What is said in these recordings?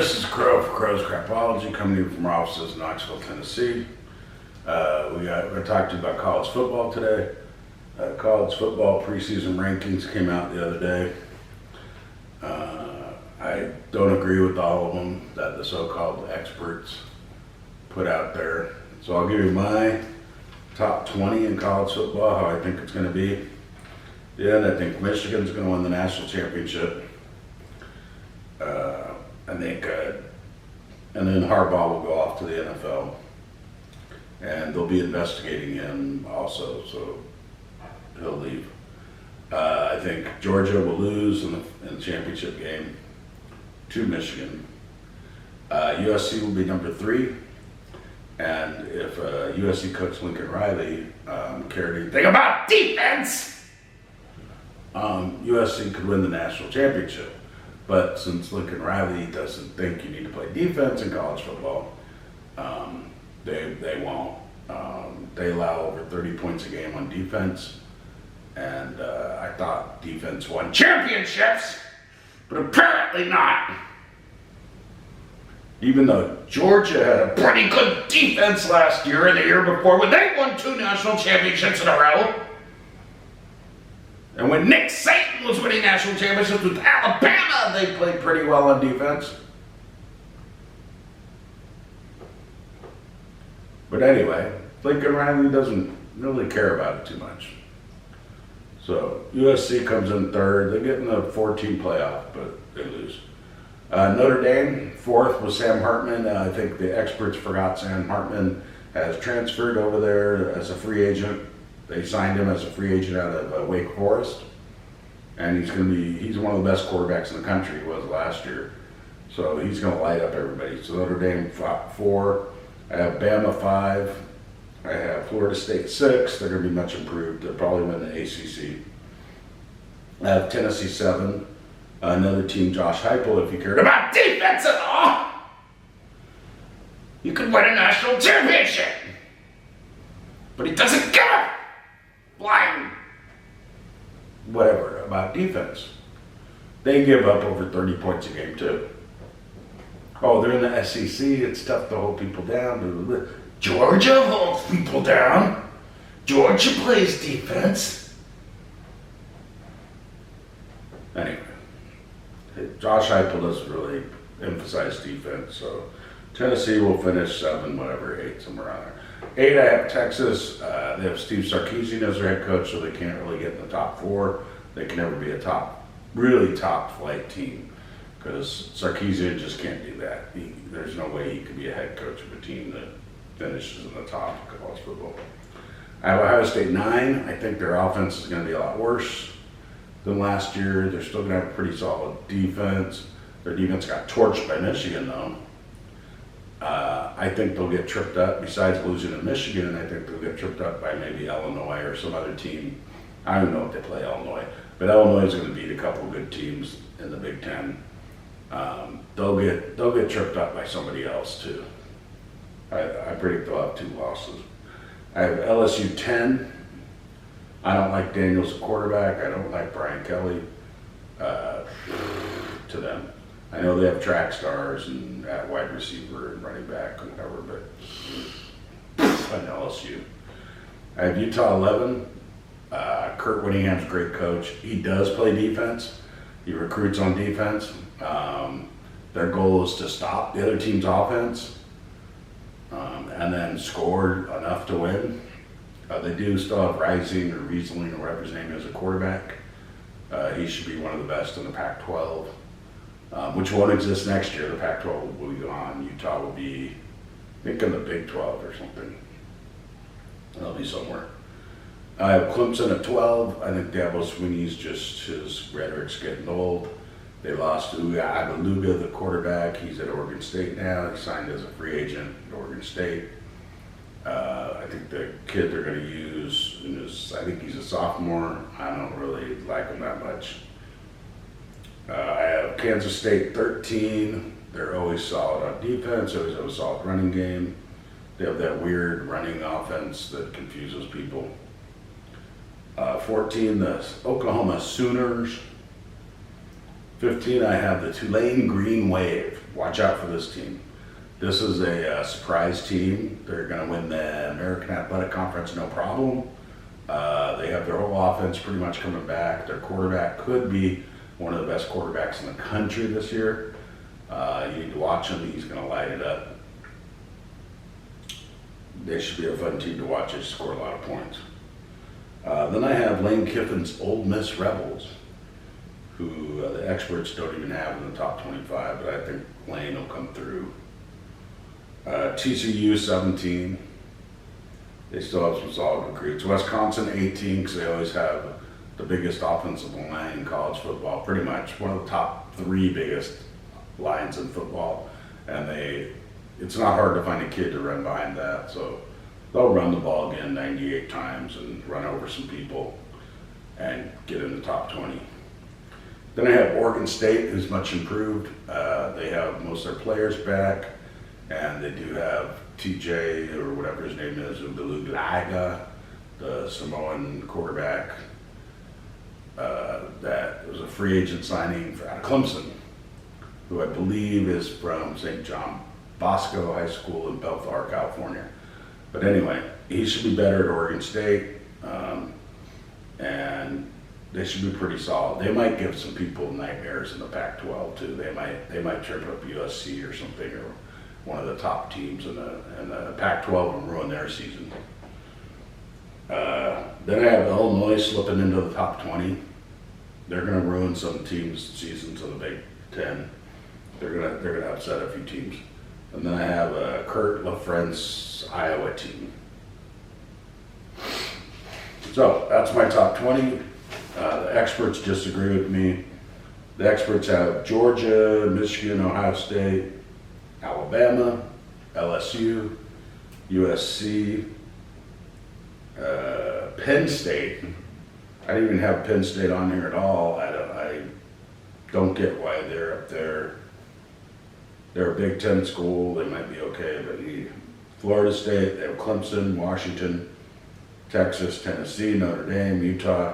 This is Crow for Crow's Crapology, coming to you from our offices in Knoxville, Tennessee. We're going to talk to you about college football today. College football preseason rankings came out the other day. I don't agree with all of them that the so-called experts put out there. So I'll give you my top 20 in college football, how I think it's going to be. Then I think Michigan's going to win the national championship. And then Harbaugh will go off to the NFL, and they'll be investigating him also, so he'll leave. I think Georgia will lose in the championship game to Michigan. USC will be number 3, and if USC coach Lincoln Riley cared anything about defense, USC could win the national championship. But since Lincoln Riley doesn't think you need to play defense in college football, they won't. They allow over 30 points a game on defense, and I thought defense won championships, but apparently not. Even though Georgia had a pretty good defense last year and the year before, when they won 2 national championships in a row. And when Nick Saban was winning national championships with Alabama, they played pretty well on defense. But anyway, Lincoln Riley doesn't really care about it too much. So USC comes in 3rd. They get in the 14 playoff, but they lose. Notre Dame, 4th with Sam Hartman. I think the experts forgot Sam Hartman has transferred over there as a free agent. They signed him as a free agent out of Wake Forest, and he's one of the best quarterbacks in the country. He was last year, so he's going to light up everybody. So Notre Dame 4, I have Bama 5, I have Florida State 6. They're going to be much improved. They'll probably win the ACC. I have Tennessee 7. Another team, Josh Heupel, if you cared about defense at all, you could win a national championship, but he doesn't care. Blind. Whatever about defense. They give up over 30 points a game too. Oh, they're in the SEC. It's tough to hold people down. Georgia holds people down. Georgia plays defense. Anyway, Josh Heupel doesn't really emphasize defense, so Tennessee will finish 7, whatever, 8, somewhere around there. 8, I have Texas. They have Steve Sarkisian as their head coach, so they can't really get in the top 4. They can never be a really top flight team, because Sarkisian just can't do that. There's no way he could be a head coach of a team that finishes in the top of college football. I have Ohio State 9. I think their offense is going to be a lot worse than last year. They're still going to have a pretty solid defense. Their defense got torched by Michigan, though. I think they'll get tripped up. Besides losing to Michigan, I think they'll get tripped up by maybe Illinois or some other team. I don't know if they play Illinois, but Illinois is going to beat a couple of good teams in the Big Ten. They'll get tripped up by somebody else too. I predict they'll have 2 losses. I have LSU 10. I don't like Daniels at quarterback. I don't like Brian Kelly. To them, I know they have track stars and at wide receiver and running back and whatever, but on LSU. I have Utah 11. Kurt Whittingham's a great coach. He does play defense. He recruits on defense. Their goal is to stop the other team's offense and then score enough to win. They do still have Rising or Riesling or whatever his name is a quarterback. He should be one of the best in the Pac-12. Which won't exist next year. The Pac-12 will be gone. Utah will be, I think, in the Big 12 or something. They'll be somewhere. I have Clemson at 12. I think Dabo Swinney's just, his rhetoric's getting old. They lost Agaluga, the quarterback. He's at Oregon State now. He signed as a free agent at Oregon State. I think the kid they're going to use, I think he's a sophomore. I don't really like him that much. I have Kansas State 13. They're always solid on defense. Always have a solid running game. They have that weird running offense that confuses people. 14, the Oklahoma Sooners. 15, I have the Tulane Green Wave. Watch out for this team. This is a surprise team. They're going to win the American Athletic Conference, no problem. They have their whole offense pretty much coming back. Their quarterback could be one of the best quarterbacks in the country this year. You need to watch him. He's going to light it up. They should be a fun team to watch. They score a lot of points. Then I have Lane Kiffin's Ole Miss Rebels, who the experts don't even have in the top 25, but I think Lane will come through. TCU 17. They still have some solid recruits. Wisconsin 18, because they always have the biggest offensive line in college football, pretty much one of the top 3 biggest lines in football. And it's not hard to find a kid to run behind that, so they'll run the ball again 98 times and run over some people and get in the top 20. Then I have Oregon State, who's much improved. They have most of their players back, and they do have TJ, or whatever his name is, Undululaga, the Samoan quarterback, that was a free agent signing out of Clemson, who I believe is from St. John Bosco High School in Bellflower, California. But anyway, he should be better at Oregon State, and they should be pretty solid. They might give some people nightmares in the Pac-12 too. They might trip up USC or something, or one of the top teams in the Pac-12 and ruin their season. Then I have Illinois slipping into the top 20. They're going to ruin some teams' seasons in the Big Ten. They're going to upset a few teams. And then I have Kurt LaFrence's Iowa team. So that's my top 20. The experts disagree with me. The experts have Georgia, Michigan, Ohio State, Alabama, LSU, USC, Penn State. I didn't even have Penn State on there at all. I don't get why they're up there. They're a Big Ten school. They might be okay, but Florida State, they have Clemson, Washington, Texas, Tennessee, Notre Dame, Utah,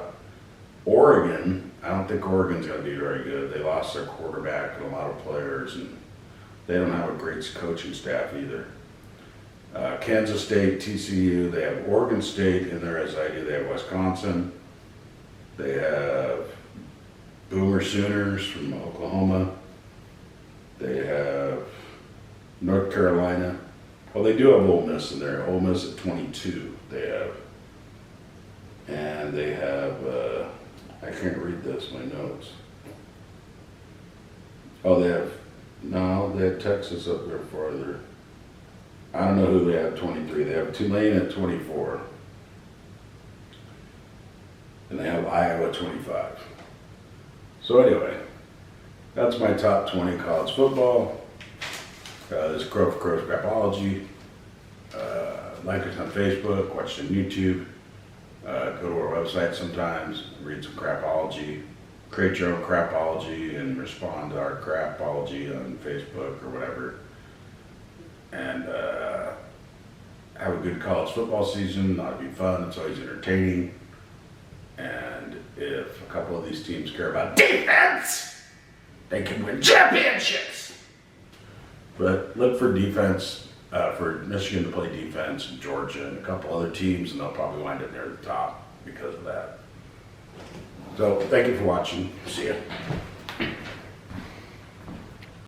Oregon. I don't think Oregon's going to be very good. They lost their quarterback and a lot of players, and they don't have a great coaching staff either. Kansas State, TCU, they have Oregon State in there as I do. They have Wisconsin. They have Boomer Sooners from Oklahoma. They have North Carolina. Well, they do have Ole Miss in there. Ole Miss at 22 they have. And they have, I can't read this, my notes. Oh, they have Texas up there farther. I don't know who they have 23. They have Tulane at 24. And they have Iowa 25. So anyway, that's my top 20 college football. This is Crow for Crow's Crapology. Like us on Facebook, watch us on YouTube. Go to our website sometimes, read some crapology. Create your own crapology and respond to our crapology on Facebook or whatever. And have a good college football season. That'll be fun. It's always entertaining. And if a couple of these teams care about defense, they can win championships. But look for defense, for Michigan to play defense, and Georgia, and a couple other teams, and they'll probably wind up near the top because of that. So thank you for watching. See ya.